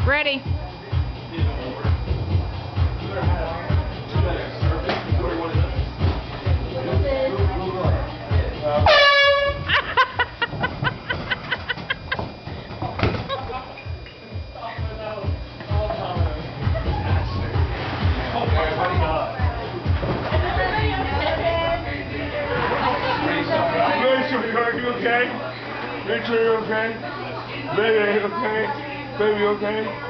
Ready. Are you okay? Make sure you're okay. Baby, okay? Baby, okay?